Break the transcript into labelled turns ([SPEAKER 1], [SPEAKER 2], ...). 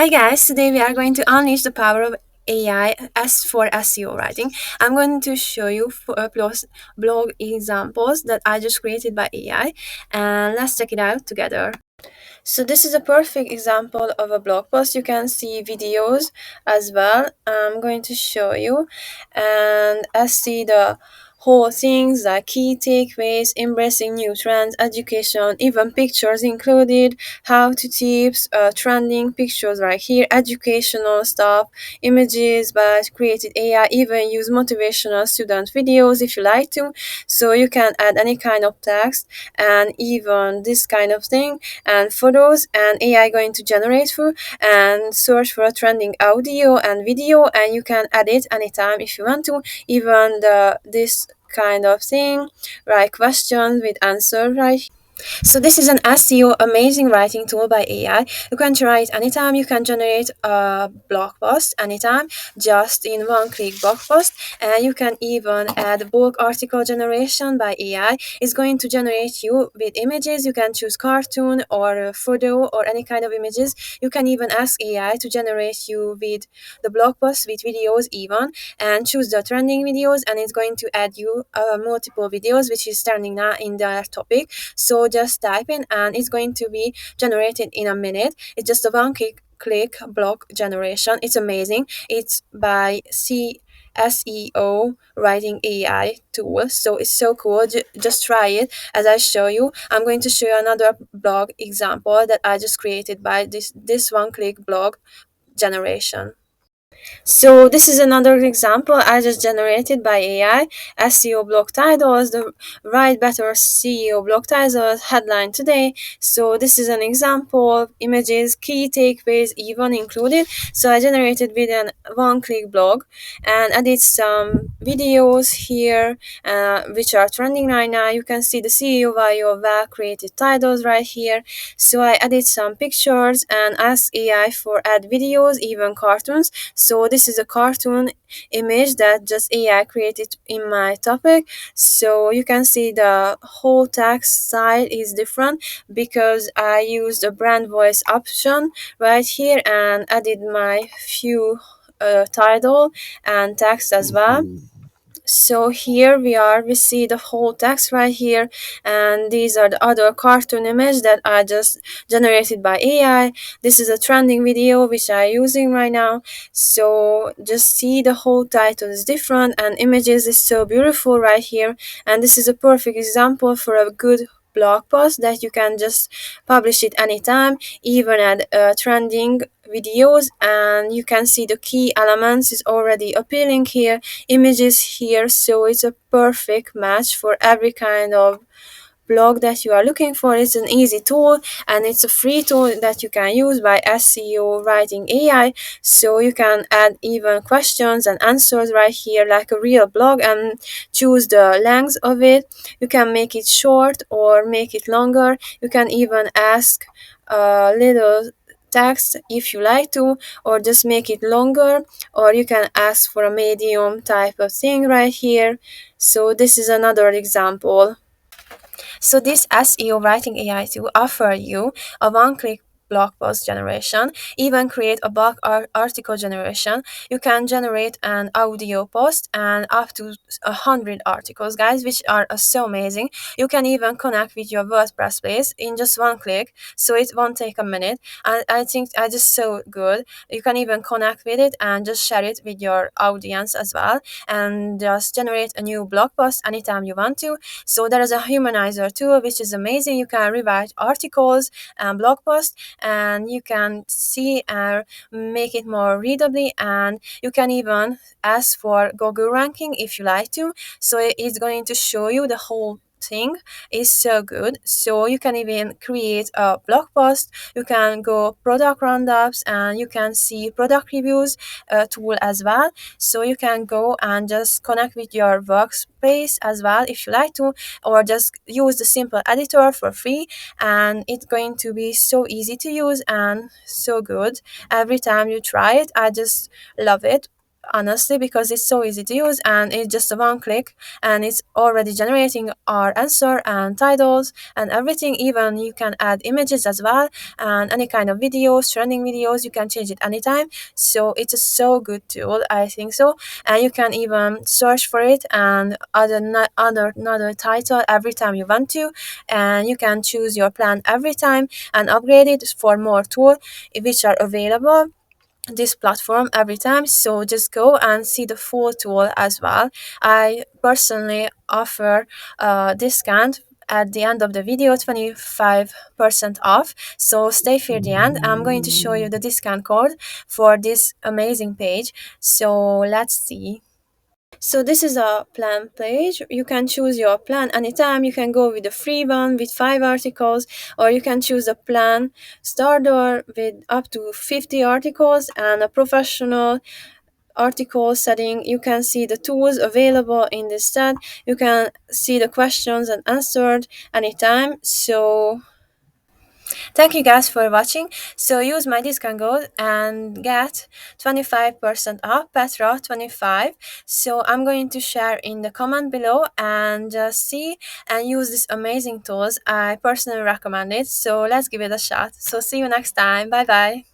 [SPEAKER 1] Hi guys, today we are going to unleash the power of AI as for SEO writing. I'm going to show you blog examples that I just created by AI, and let's check it out together. So this is a perfect example of a blog post. You can see videos as well. I'm going to show you, and I see the whole things like key takeaways, embracing new trends, education, even pictures included, how to tips, trending pictures right here, educational stuff, images by created AI, even use motivational student videos if you like to. So you can add any kind of text and even this kind of thing and photos, and AI going to generate for and search for a trending audio and video, and you can add it anytime if you want to, even the this kind of thing, right? Questions with answer right. So this is an SEO amazing writing tool by AI. You can try it anytime. You can generate a blog post anytime, just in one click blog post. And you can even add bulk article generation by AI. It's going to generate you with images. You can choose cartoon or a photo or any kind of images. You can even ask AI to generate you with the blog post with videos even, and choose the trending videos, and it's going to add you multiple videos which is trending now in their topic. So just type in and it's going to be generated in a minute. It's just a one click blog generation. It's amazing. It's by SEO Writing AI tool. So it's so cool. Just try it as I show you. I'm going to show you another blog example that I just created by this one click blog generation. So this is another example I just generated by AI. SEO blog titles, the write better CEO blog titles, headline today. So this is an example, images, key takeaways even included. So I generated with an one-click blog and added some videos here which are trending right now. You can see the CEO value of well-created titles right here. So I added some pictures and asked AI for add videos, even cartoons. So this is a cartoon image that just AI created in my topic. So you can see the whole text style is different because I used a brand voice option right here and added my few title and text as well. So here we see the whole text right here, and these are the other cartoon image that I just generated by AI. This is a trending video which I using right now. So just see the whole title is different and images is so beautiful right here, and this is a perfect example for a good blog post that you can just publish it anytime, even at trending videos, and you can see the key elements is already appearing here, images here. So it's a perfect match for every kind of blog that you are looking for. It's an easy tool and it's a free tool that you can use by SEO Writing AI. So you can add even questions and answers right here like a real blog and choose the length of it. You can make it short or make it longer. You can even ask a little text if you like to, or just make it longer, or you can ask for a medium type of thing right here. So this is another example. So this SEO writing AI tool offer you a one-click blog post generation, even create a blog article generation. You can generate an audio post and up to 100 articles, guys, which are so amazing. You can even connect with your WordPress page in just one click, so it won't take a minute. And I think I just so good. You can even connect with it and just share it with your audience as well, and just generate a new blog post anytime you want to. So there is a humanizer tool which is amazing. You can rewrite articles and blog posts, and you can see and make it more readably, and you can even ask for Google ranking if you like to. So it's going to show you the whole thing is so good. So you can even create a blog post, you can go product roundups, and you can see product reviews tool as well. So you can go and just connect with your workspace as well if you like to, or just use the simple editor for free, and it's going to be so easy to use and so good. Every time you try it, I just love it. honestly, because it's so easy to use and it's just a one click and it's already generating our answer and titles and everything. Even you can add images as well and any kind of videos, trending videos, you can change it anytime. So it's a so good tool, I think so. And you can even search for it and another title every time you want to, and you can choose your plan every time and upgrade it for more tools which are available this platform every time. So just go and see the full tool as well. I personally offer a discount at the end of the video, 25% off. So stay for the end. I'm going to show you the discount code for this amazing page. So let's see. So this is a plan page. You can choose your plan anytime. You can go with the free one with 5 articles, or you can choose a plan starter with up to 50 articles and a professional article setting. You can see the tools available in this tab. You can see the questions and answered anytime. So thank you guys for watching. So use my discount code and get 25% off, Petra 25. So I'm going to share in the comment below and just see and use these amazing tools. I personally recommend it. So let's give it a shot. So see you next time. Bye bye.